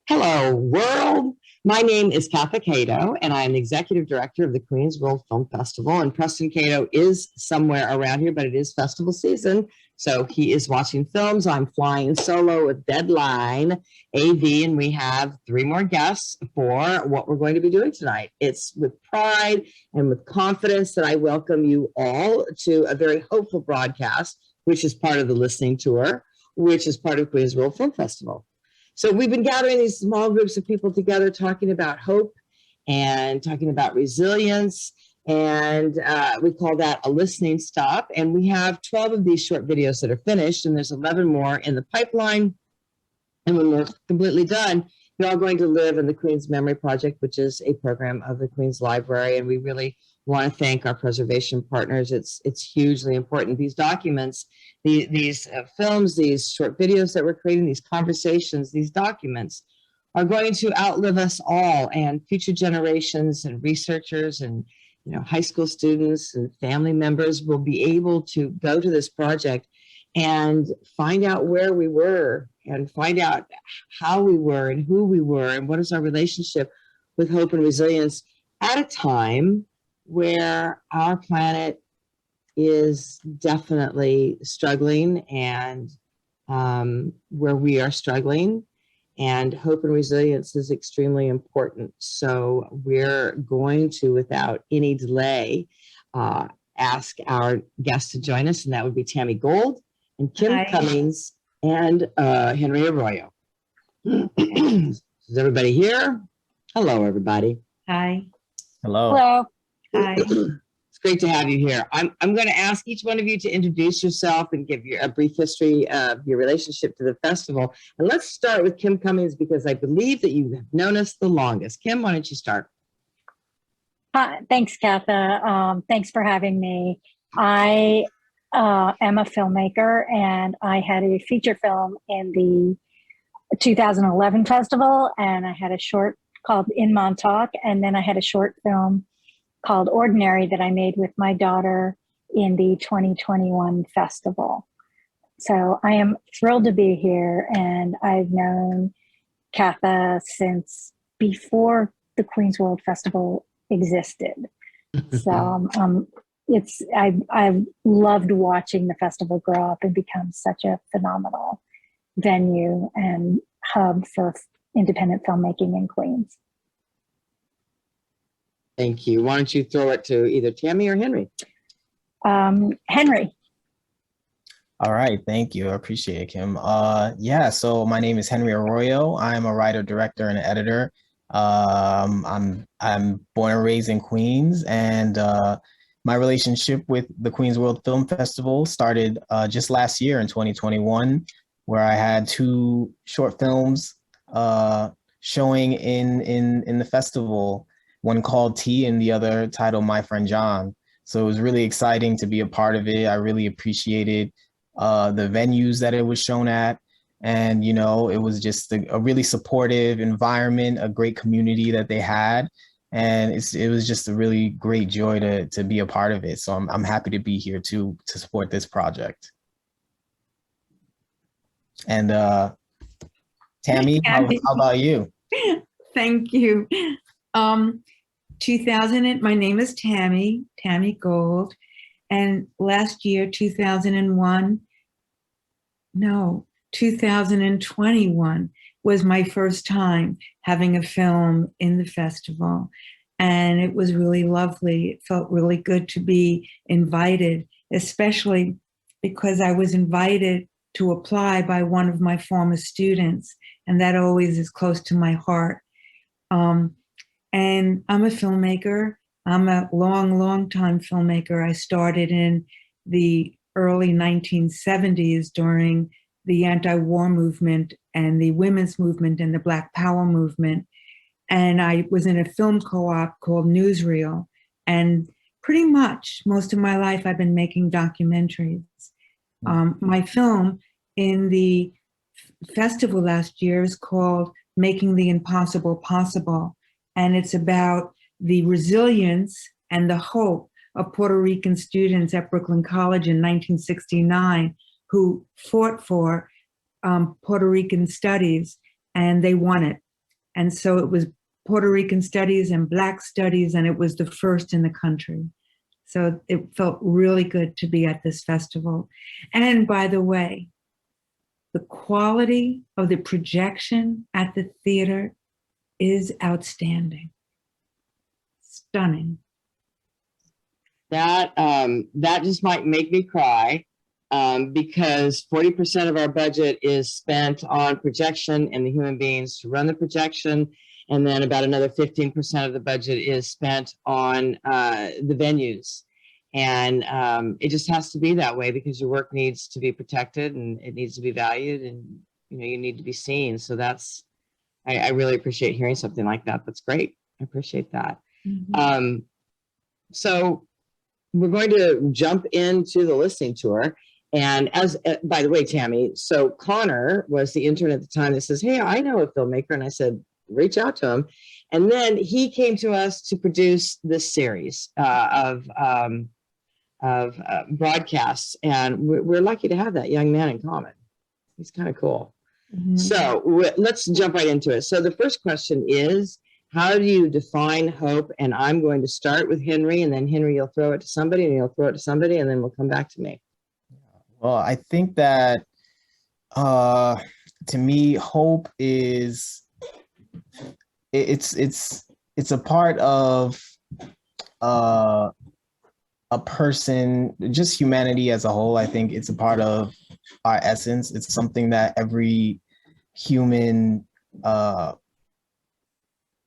Hello, world. My name is Katha Cato, and I'm the Executive Director of the Queens World Film Festival. And Preston Cato is somewhere around here, but it is festival season. So he is watching films. I'm flying solo with Dedline AV, and we have three more guests for what we're going to be doing tonight. It's with pride and with confidence that I welcome you all to a very hopeful broadcast, which is part of the listening tour, which is part of Queens World Film Festival. So we've been gathering these small groups of people together, talking about hope and talking about resilience. And we call that a listening stop. And we have 12 of these short videos that are finished, and there's 11 more in the pipeline. And when we're completely done, you're all going to live in the Queen's Memory Project, which is a program of the Queen's Library. And we really want to thank our preservation partners. It's hugely important. These documents, these films, these short videos that we're creating, these conversations, these documents are going to outlive us all, and future generations and researchers and high school students and family members will be able to go to this project and find out where we were and find out how we were and who we were and what is our relationship with hope and resilience at a time where our planet is definitely struggling and where we are struggling, and hope and resilience is extremely important. So we're going to, without any delay, ask our guests to join us, and that would be Tami Gold and Kim Cummings and Henry Arroyo. Is everybody here? Hello, everybody. Hi. Hello. Hello. Hi. It's great to have you here. I'm going to ask each one of you to introduce yourself and give you a brief history of your relationship to the festival. And let's start with Kim Cummings, because I believe that you have known us the longest. Kim, why don't you start? Hi. Thanks, Katha. Thanks for having me. I am a filmmaker, and I had a feature film in the 2011 festival, and I had a short called In Montauk, and then I had a short film called Ordinary that I made with my daughter in the 2021 festival. So I am thrilled to be here, and I've known Katha since before the Queens World Festival existed. So I've loved watching the festival grow up and become such a phenomenal venue and hub for independent filmmaking in Queens. Thank you. Why don't you throw it to either Tammy or Henry? Henry. All right, thank you. I appreciate it, Kim. Yeah, so my name is Henry Arroyo. I'm a writer, director, and editor. I'm born and raised in Queens, and my relationship with the Queens World Film Festival started just last year in 2021, where I had two short films showing in the festival. One called T and the other titled My Friend John. So it was really exciting to be a part of it. I really appreciated the venues that it was shown at. And, it was just a really supportive environment, a great community that they had. And it was just a really great joy to be a part of it. So I'm happy to be here to support this project. And Tammy, how about you? Thank you. 2000, my name is Tami Gold, and last year, 2021 was my first time having a film in the festival, and it was really lovely. It felt really good to be invited, especially because I was invited to apply by one of my former students, and that always is close to my heart. And I'm a filmmaker. I'm a long time filmmaker. I started in the early 1970s during the anti-war movement and the women's movement and the Black Power movement. And I was in a film co-op called Newsreel. And pretty much most of my life, I've been making documentaries. My film in the festival last year is called Making the Impossible Possible. And it's about the resilience and the hope of Puerto Rican students at Brooklyn College in 1969 who fought for Puerto Rican studies, and they won it. And so it was Puerto Rican studies and Black studies, and it was the first in the country. So it felt really good to be at this festival. And by the way, the quality of the projection at the theater is outstanding. Stunning. That just might make me cry, because 40% of our budget is spent on projection and the human beings to run the projection. And then about another 15% of the budget is spent on the venues. And it just has to be that way because your work needs to be protected and it needs to be valued, and you need to be seen. So I really appreciate hearing something like that. That's great. I appreciate that. Mm-hmm. So we're going to jump into the listening tour. And by the way, Tammy, so Connor was the intern at the time that says, hey, I know a filmmaker. And I said, reach out to him. And then he came to us to produce this series of broadcasts. And we're lucky to have that young man in common. He's kind of cool. Mm-hmm. So let's jump right into it. So the first question is, how do you define hope? And I'm going to start with Henry, and then Henry, you'll throw it to somebody, and you'll throw it to somebody, and then we'll come back to me. Well, I think that to me, hope is it's a part of a person, just humanity as a whole. I think it's a part of our essence. It's something that every human,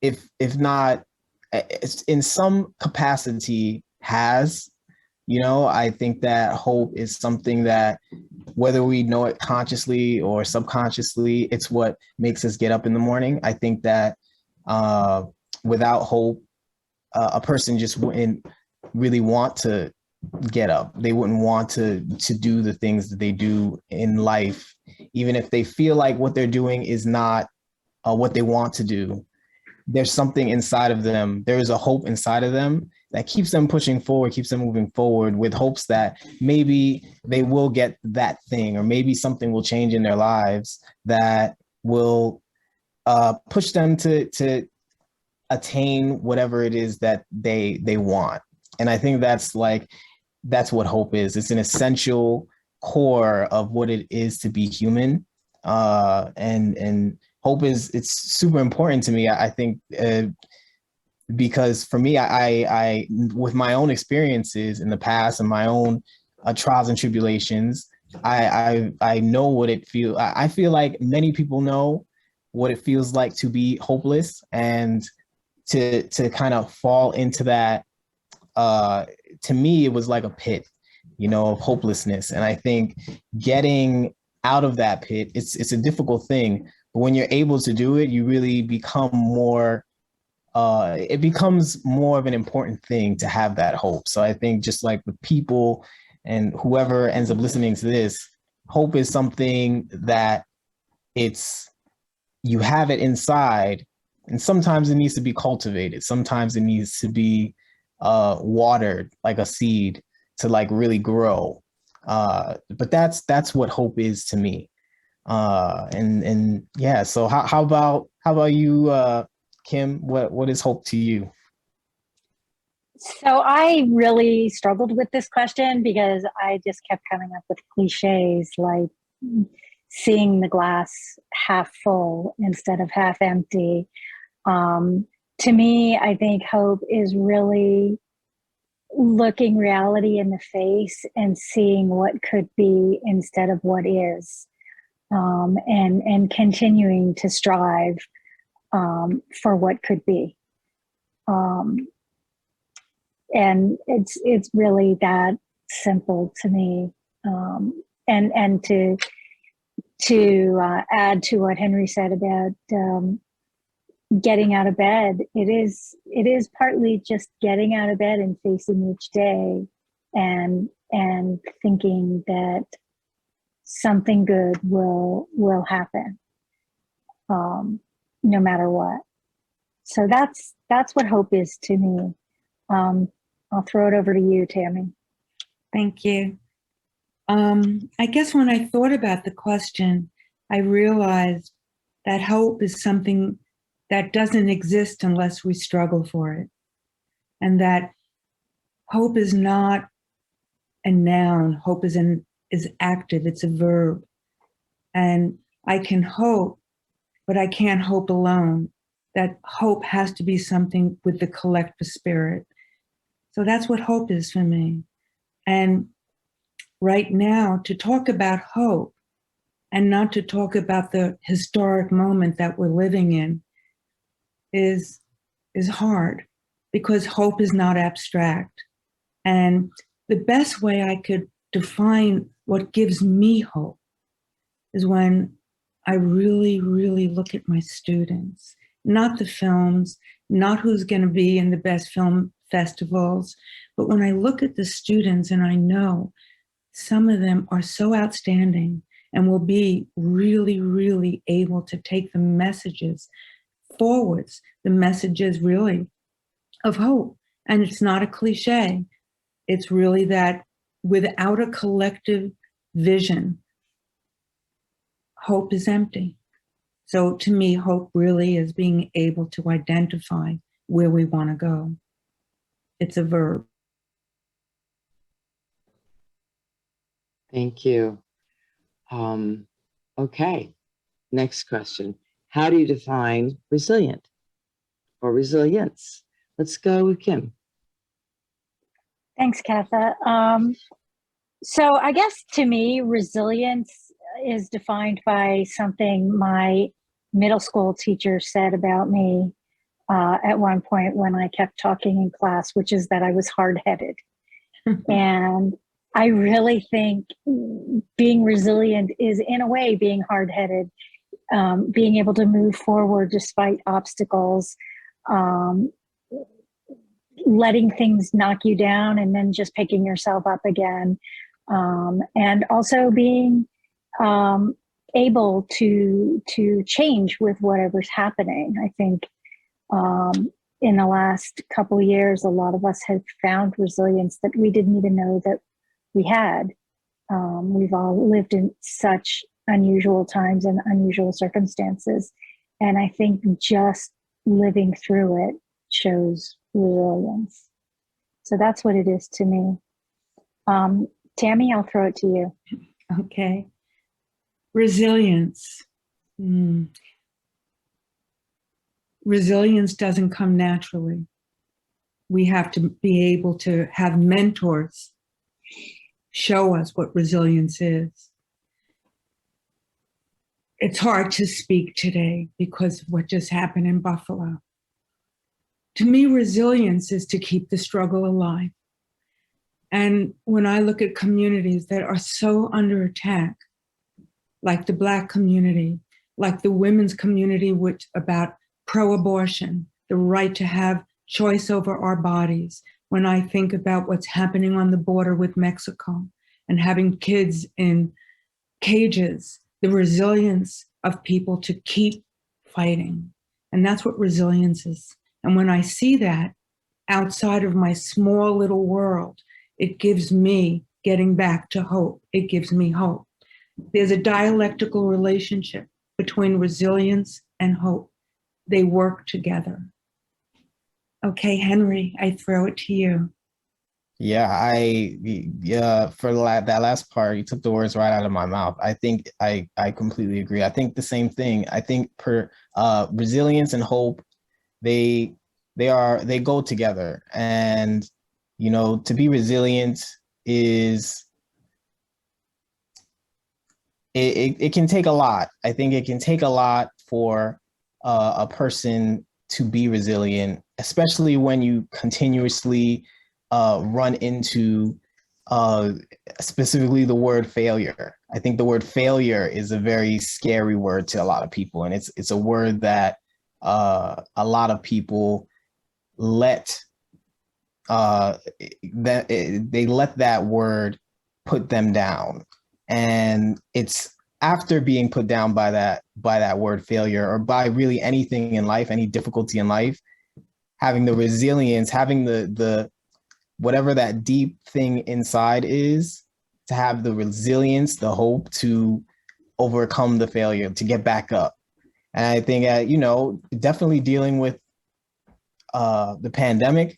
if not in some capacity, has. I think that hope is something that, whether we know it consciously or subconsciously, it's what makes us get up in the morning. I think that without hope, a person just wouldn't really want to get up. They wouldn't want to do the things that they do in life, even if they feel like what they're doing is not what they want to do. There's something inside of them. There is a hope inside of them that keeps them pushing forward, keeps them moving forward, with hopes that maybe they will get that thing, or maybe something will change in their lives that will push them to attain whatever it is that they want. And I think that's what hope is. It's an essential core of what it is to be human. And hope it's super important to me. I think because for me, I with my own experiences in the past and my own trials and tribulations, I know what it feels. I feel like many people know what it feels like to be hopeless and to kind of fall into that. To me, it was like a pit, of hopelessness. And I think getting out of that pit, it's a difficult thing. But when you're able to do it, you really become more, it becomes more of an important thing to have that hope. So I think just like the people and whoever ends up listening to this, hope is something that you have it inside, and sometimes it needs to be cultivated. Sometimes it needs to be watered like a seed to really grow. But that's what hope is to me. And yeah, so how about you, Kim? What is hope to you? So I really struggled with this question because I just kept coming up with cliches like seeing the glass half full instead of half empty. To me, I think hope is really looking reality in the face and seeing what could be instead of what is, and continuing to strive for what could be. And it's really that simple to me. And to add to what Henry said about getting out of bed, it is partly just getting out of bed and facing each day and thinking that something good will happen, no matter what. So that's what hope is to me. I'll throw it over to you, Tammy. Thank you. I guess when I thought about the question, I realized that hope is something that doesn't exist unless we struggle for it. And that hope is not a noun. Hope is active. It's a verb. And I can hope, but I can't hope alone. That hope has to be something with the collective spirit. So that's what hope is for me. And right now, to talk about hope and not to talk about the historic moment that we're living in is hard, because hope is not abstract. And the best way I could define what gives me hope is when I really, really look at my students, not the films, not who's going to be in the best film festivals, but when I look at the students and I know some of them are so outstanding and will be really, really able to take the messages forwards, the messages really of hope. And it's not a cliche. It's really that without a collective vision, hope is empty. So to me, hope really is being able to identify where we want to go. It's a verb. Thank you. Okay, next question. How do you define resilient or resilience? Let's go with Kim. Thanks, Katha. So I guess to me, resilience is defined by something my middle school teacher said about me at one point when I kept talking in class, which is that I was hard-headed. And I really think being resilient is, in a way, being hard-headed, being able to move forward despite obstacles, letting things knock you down and then just picking yourself up again. And also being able to change with whatever's happening. I think in the last couple of years, a lot of us have found resilience that we didn't even know that we had. We've all lived in such unusual times and unusual circumstances. And I think just living through it shows resilience. So that's what it is to me. Tammy, I'll throw it to you. Okay. Resilience. Resilience doesn't come naturally. We have to be able to have mentors show us what resilience is. It's hard to speak today because of what just happened in Buffalo. To me, resilience is to keep the struggle alive. And when I look at communities that are so under attack, like the Black community, like the women's community, which about pro-abortion, the right to have choice over our bodies, when I think about what's happening on the border with Mexico and having kids in cages, the resilience of people to keep fighting. And that's what resilience is. And when I see that outside of my small little world, it gives me getting back to hope. It gives me hope. There's a dialectical relationship between resilience and hope. They work together. Okay, Henry, I throw it to you. Yeah, for that last part, you took the words right out of my mouth. I think I completely agree. I think the same thing. I think resilience and hope, they go together. And you know, to be resilient is it can take a lot. I think it can take a lot for a person to be resilient, especially when you continuously run into specifically the word failure. I think the word failure is a very scary word to a lot of people, and it's a word that a lot of people let they let that word put them down. And it's after being put down by that word failure, or by really anything in life, any difficulty in life, having the resilience, having the whatever that deep thing inside is, to have the resilience, the hope to overcome the failure, to get back up. And I think, definitely dealing with the pandemic,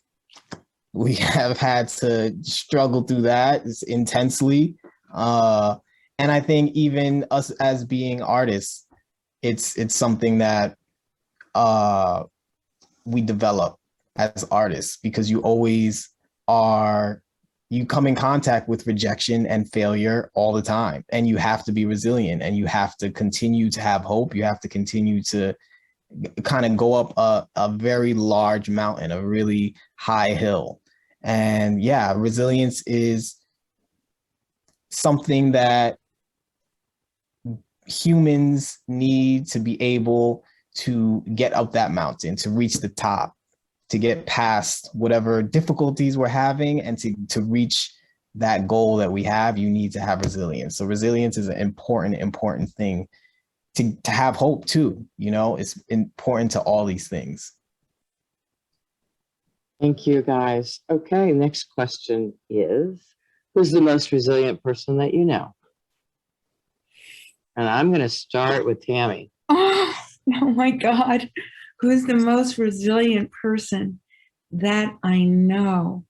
we have had to struggle through that intensely. And I think even us as being artists, it's something that we develop as artists, because you come in contact with rejection and failure all the time, and you have to be resilient, and you have to continue to have hope. You have to continue to kind of go up a very large mountain, a really high hill. And yeah, resilience is something that humans need to be able to get up that mountain, to reach the top, to get past whatever difficulties we're having, and to reach that goal that we have. You need to have resilience. So resilience is an important thing. To have hope too, it's important to all these things. Thank you, guys. Okay, next question is, who's the most resilient person that you know? And I'm going to start with Tammy. Oh my God. Who's the most resilient person that I know?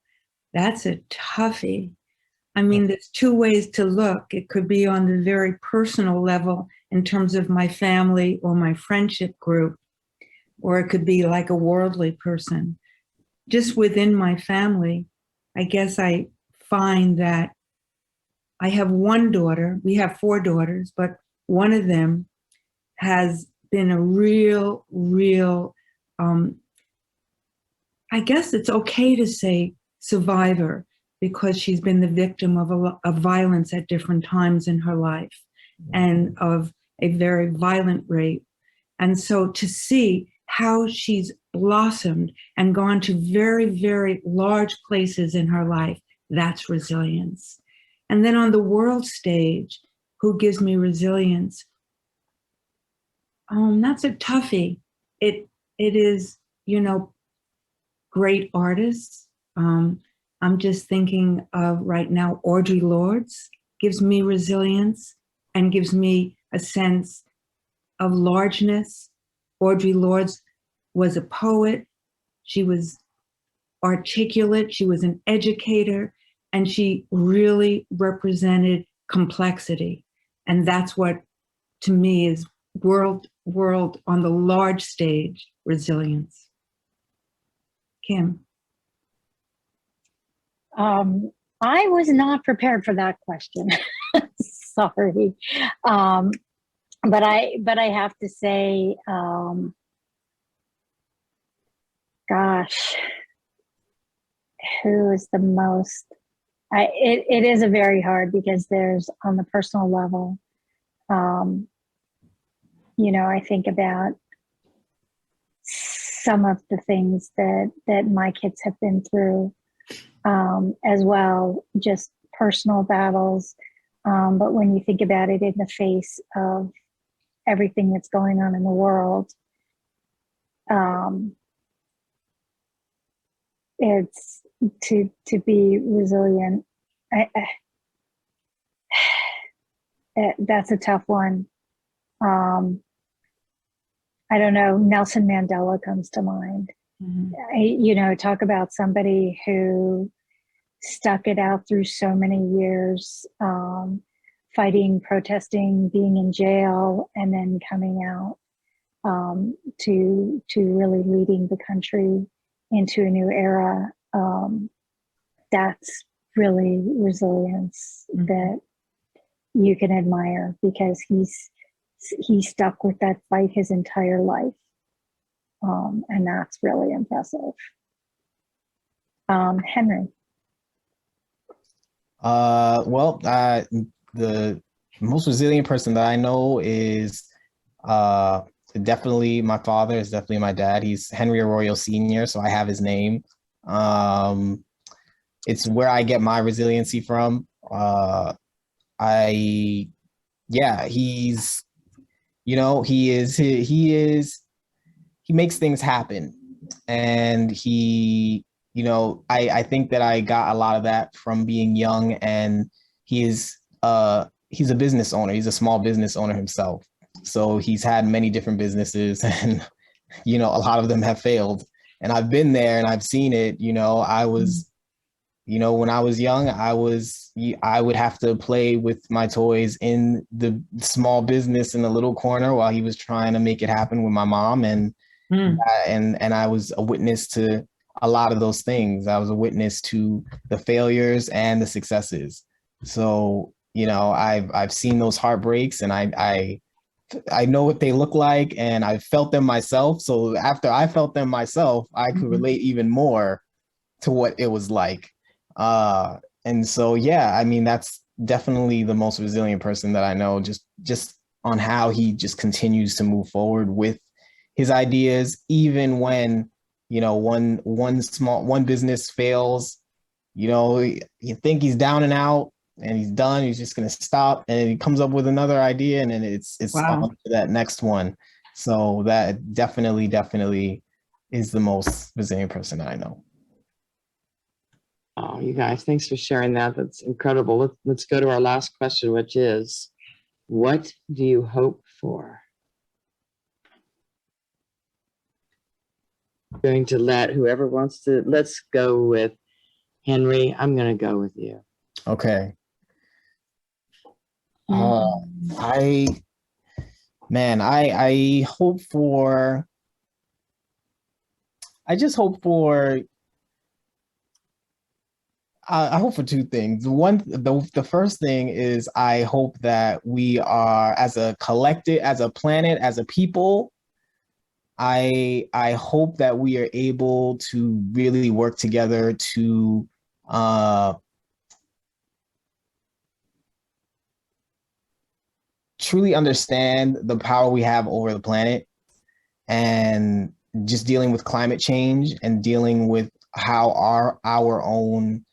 That's a toughie. I mean, there's two ways to look. It could be on the very personal level in terms of my family or my friendship group, or it could be like a worldly person. Just within my family, I guess I find that I have one daughter. We have 4 daughters, but one of them has been a real, I guess it's okay to say survivor, because she's been the victim of violence at different times in her life, and of a very violent rape. And so to see how she's blossomed and gone to very, very large places in her life, that's resilience. And then on the world stage, who gives me resilience? That's a toughie. It is, great artists. I'm just thinking of right now, Audrey Lords gives me resilience and gives me a sense of largeness. Audrey Lords was a poet. She was articulate. She was an educator, and she really represented complexity. And that's what, to me, is world on the large stage resilience. Kim. I was not prepared for that question. Sorry. But I have to say, gosh, who is the most, it is a very hard, because there's, on the personal level, I think about some of the things that my kids have been through, as well, just personal battles. But when you think about it in the face of everything that's going on in the world, it's to be resilient. That's a tough one. I don't know, Nelson Mandela comes to mind. Mm-hmm. Talk about somebody who stuck it out through so many years, fighting, protesting, being in jail, and then coming out to really leading the country into a new era. That's really resilience that you can admire, because he stuck with that fight his entire life. And that's really impressive. Henry. The most resilient person that I know is definitely my father. Is definitely my dad. He's Henry Arroyo Sr., so I have his name. It's where I get my resiliency from. He's, he makes things happen, and I think that I got a lot of that from being young, and he's a business owner. He's a small business owner himself. So he's had many different businesses and, you know, a lot of them have failed. And I've been there and I've seen it. You know, I was, you know, when I was young, I would have to play with my toys in the small business in the little corner while he was trying to make it happen with my mom. And I was a witness to a lot of those things. I was a witness to the failures and the successes. So, you know, I've seen those heartbreaks, and I know what they look like, and I felt them myself. So after I felt them myself, I could relate even more to what it was like. And so, yeah, I mean, that's definitely the most resilient person that I know, just on how he just continues to move forward with his ideas, even when, you know, one business fails. You know, you think he's down and out and he's done, he's just going to stop, and he comes up with another idea, and then it's Wow. on to that next one. So that definitely is the most resilient person that I know. Oh, you guys, thanks for sharing that. That's incredible. Let's go to our last question, which is, what do you hope for? I'm going to let whoever wants to, let's go with Henry. I'm going to go with you. Okay. Mm. I hope for, I just hope for, I hope for two things. The first thing is I hope that we are, as a collective, as a planet, as a people, I hope that we are able to really work together to truly understand the power we have over the planet, and just dealing with climate change and dealing with how our own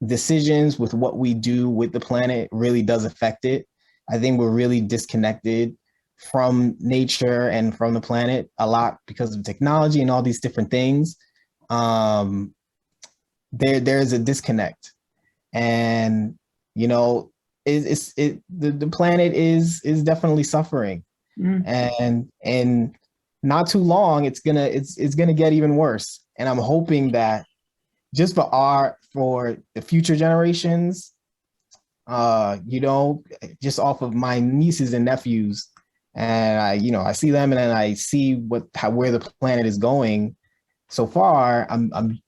decisions with what we do with the planet really does affect it. I think we're really disconnected from nature and from the planet a lot because of technology and all these different things. There's a disconnect, and you know, the planet is definitely suffering, and not too long it's gonna get even worse. And I'm hoping that just for the future generations, you know, just off of my nieces and nephews, and I see them, and then I see where the planet is going so far. I'm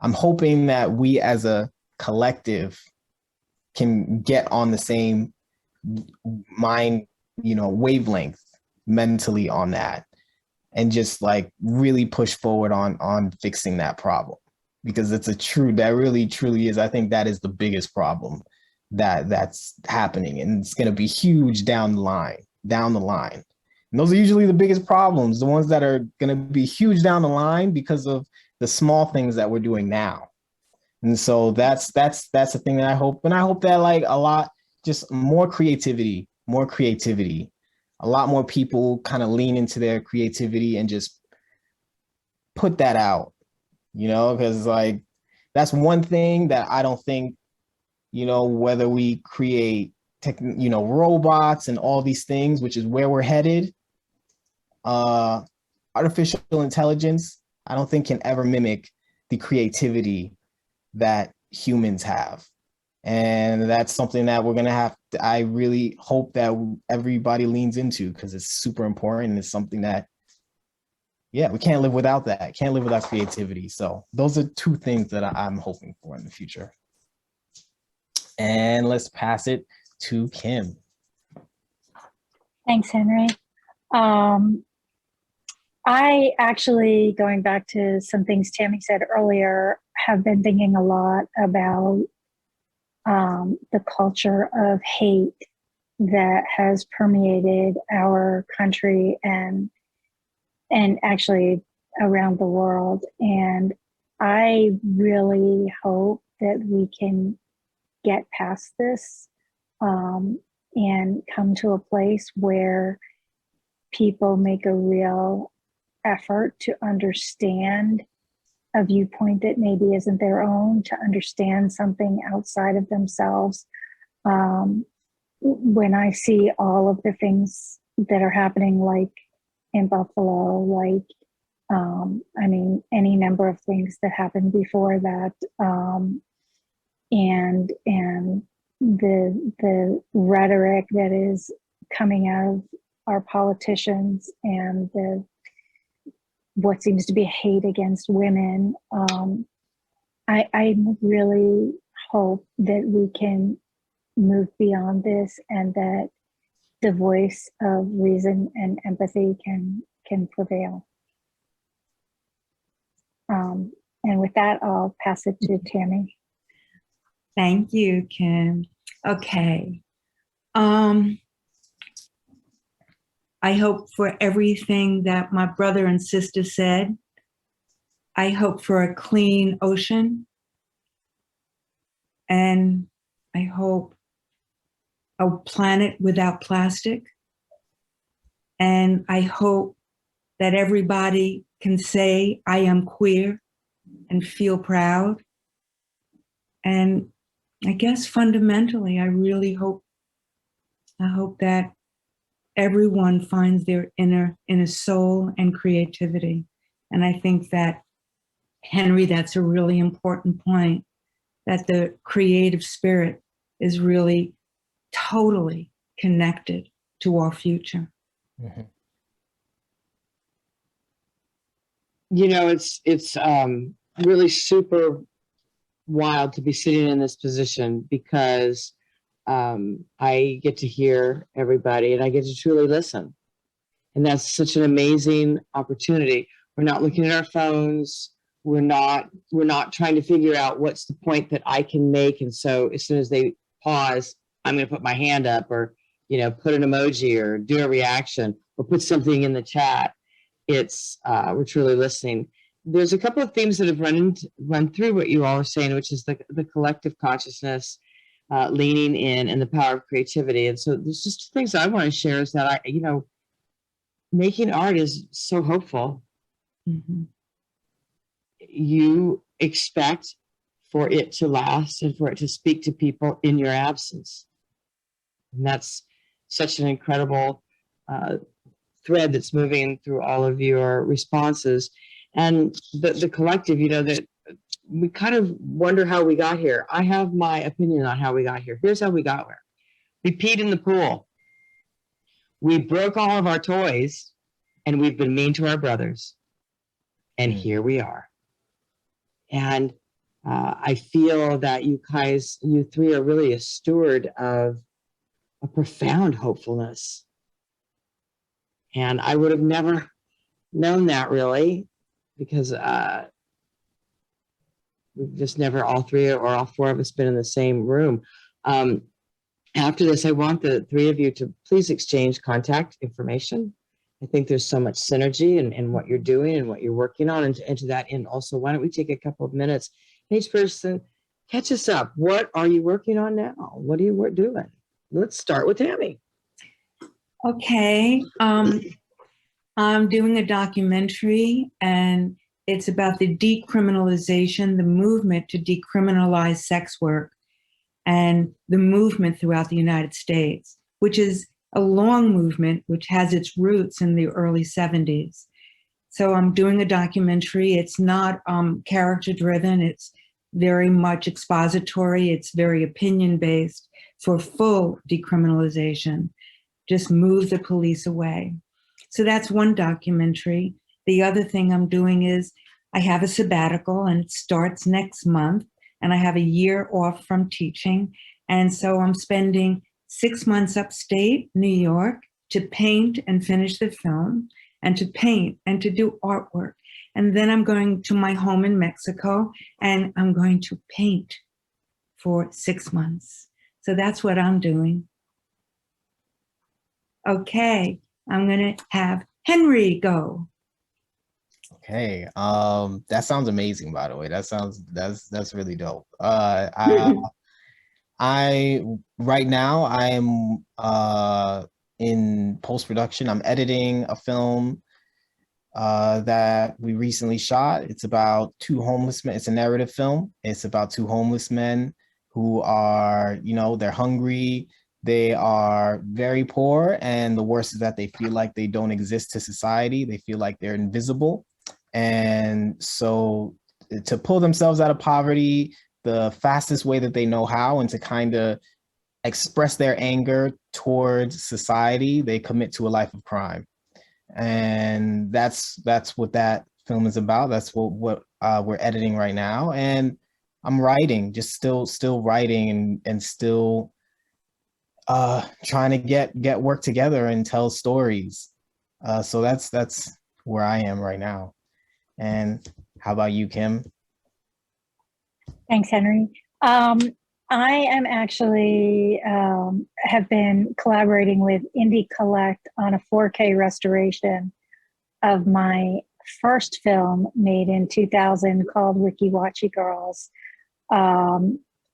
hoping that we as a collective can get on the same mind, wavelength mentally on that, and just like really push forward on fixing that problem, because that really truly is. I think that is the biggest problem that's happening, and it's going to be huge down the line. And those are usually the biggest problems, the ones that are going to be huge down the line because of the small things that we're doing now. And so that's the thing that I hope. And I hope that just more creativity, a lot more people kind of lean into their creativity and just put that out, because that's one thing that I don't think, whether we create robots and all these things, which is where we're headed, artificial intelligence, I don't think can ever mimic the creativity that humans have. And that's something that we're going to have to, I really hope that everybody leans into, because it's super important. And it's something that, we can't live without that. Can't live without creativity. So those are two things that I'm hoping for in the future. And let's pass it to Kim. Thanks, Henry. I actually, going back to some things Tammy said earlier, have been thinking a lot about the culture of hate that has permeated our country and actually around the world. And I really hope that we can get past this and come to a place where people make a real effort to understand a viewpoint that maybe isn't their own, to understand something outside of themselves, when I see all of the things that are happening, like in Buffalo, like, I mean, any number of things that happened before that, and the rhetoric that is coming out of our politicians, and the what seems to be hate against women. I really hope that we can move beyond this, and that the voice of reason and empathy can prevail. And with that, I'll pass it to Tammy. Thank you, Kim. Okay. I hope for everything that my brother and sister said. I hope for a clean ocean. And I hope a planet without plastic. And I hope that everybody can say, I am queer, and feel proud. And I guess fundamentally, I hope that everyone finds their inner soul and creativity. And I think that, Henry, that's a really important point, that the creative spirit is really totally connected to our future. Mm-hmm. You know, it's really super wild to be sitting in this position, because I get to hear everybody and I get to truly listen. And that's such an amazing opportunity. We're not looking at our phones. We're not trying to figure out what's the point that I can make. And so as soon as they pause, I'm going to put my hand up, or, you know, put an emoji, or do a reaction, or put something in the chat. It's we're truly listening. There's a couple of themes that have run through what you all are saying, which is the collective consciousness, leaning in, and the power of creativity. And so there's just things I want to share, is that making art is so hopeful. Mm-hmm. You expect for it to last and for it to speak to people in your absence. And that's such an incredible thread that's moving through all of your responses. And the collective, that we kind of wonder how we got here. I have my opinion on how we got here. Here's how we got here. We peed in the pool. We broke all of our toys, and we've been mean to our brothers. And here we are. And I feel that you three are really a steward of a profound hopefulness. And I would have never known that, really, because we've just never, all three or all four of us, been in the same room. After this, I want the three of you to please exchange contact information. I think there's so much synergy in what you're doing and what you're working on. And to that end, also, why don't we take a couple of minutes, each person, catch us up. What are you working on now? What are you doing? Let's start with Tammy. Okay. I'm doing a documentary, and it's about the decriminalization, the movement to decriminalize sex work, and the movement throughout the United States, which is a long movement, which has its roots in the early 70s. So I'm doing a documentary. It's not character driven. It's very much expository. It's very opinion based for full decriminalization. Just move the police away. So that's one documentary. The other thing I'm doing is I have a sabbatical, and it starts next month, and I have a year off from teaching. And so I'm spending 6 months upstate New York to paint and finish the film, and to paint and to do artwork. And then I'm going to my home in Mexico, and I'm going to paint for 6 months. So that's what I'm doing. Okay, I'm going to have Henry go. Okay, that sounds amazing, by the way. That's really dope. I right now I am in post-production. I'm editing a film that we recently shot. It's about two homeless men. It's a narrative film. It's about two homeless men who are, they're hungry. They are very poor, and the worst is that they feel like they don't exist to society. They feel like they're invisible. And so to pull themselves out of poverty, the fastest way that they know how, and to kind of express their anger towards society, they commit to a life of crime. And that's what that film is about. That's what we're editing right now. And I'm writing, just still writing and still trying to get work together and tell stories. So that's where I am right now. And how about you, Kim? Thanks, Henry. I am actually have been collaborating with Indie Collect on a 4K restoration of my first film made in 2000 called Wiki Watchy Girls.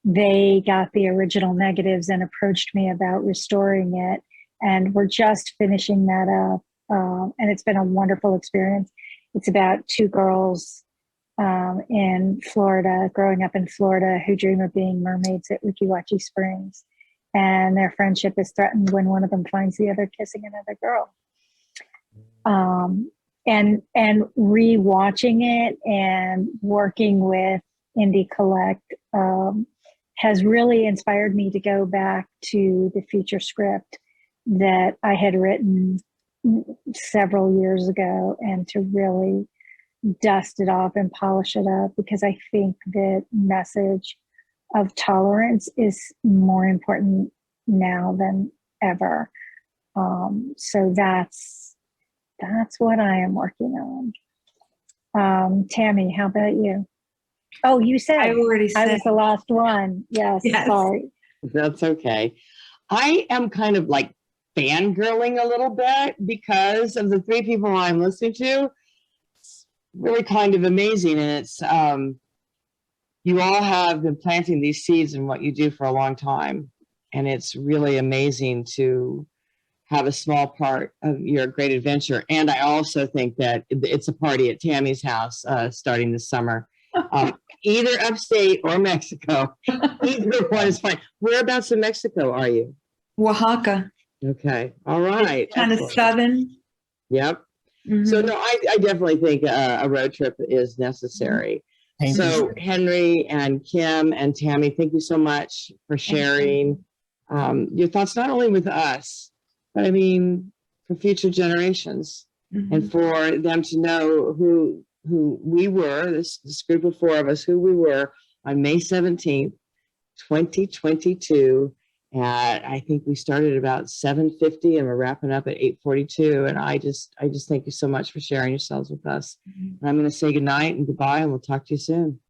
They got the original negatives and approached me about restoring it, and we're just finishing that up. And it's been a wonderful experience. It's about two girls in Florida, growing up in Florida, who dream of being mermaids at Wiki Watchy Springs. And their friendship is threatened when one of them finds the other kissing another girl. And rewatching it and working with Indie Collect has really inspired me to go back to the feature script that I had written several years ago and to really dust it off and polish it up, because I think that message of tolerance is more important now than ever. So that's what I am working on. Tammy, how about you? Oh, you said I already said. I was the last one. Yes. Sorry. That's okay. I am kind of like fangirling a little bit because of the three people I'm listening to. It's really kind of amazing. And it's, you all have been planting these seeds in what you do for a long time. And it's really amazing to have a small part of your great adventure. And I also think that it's a party at Tammy's house starting this summer. Either upstate or Mexico. Either one is fine. Whereabouts in Mexico are you? Oaxaca. Okay. All right. Kind of Excellent. southern. Yep. Mhm. So no, I definitely think a road trip is necessary. Thank So you. Henry and Kim and Tammy, thank you so much for sharing your thoughts, not only with us, but I mean, for future generations, Mhm. and for them to know who we were, this group of four of us, who we were on May 17th, 2022. And I think we started about 7:50 and we're wrapping up at 8:42. And I just thank you so much for sharing yourselves with us. Mhm. And I'm going to say goodnight and goodbye, and we'll talk to you soon.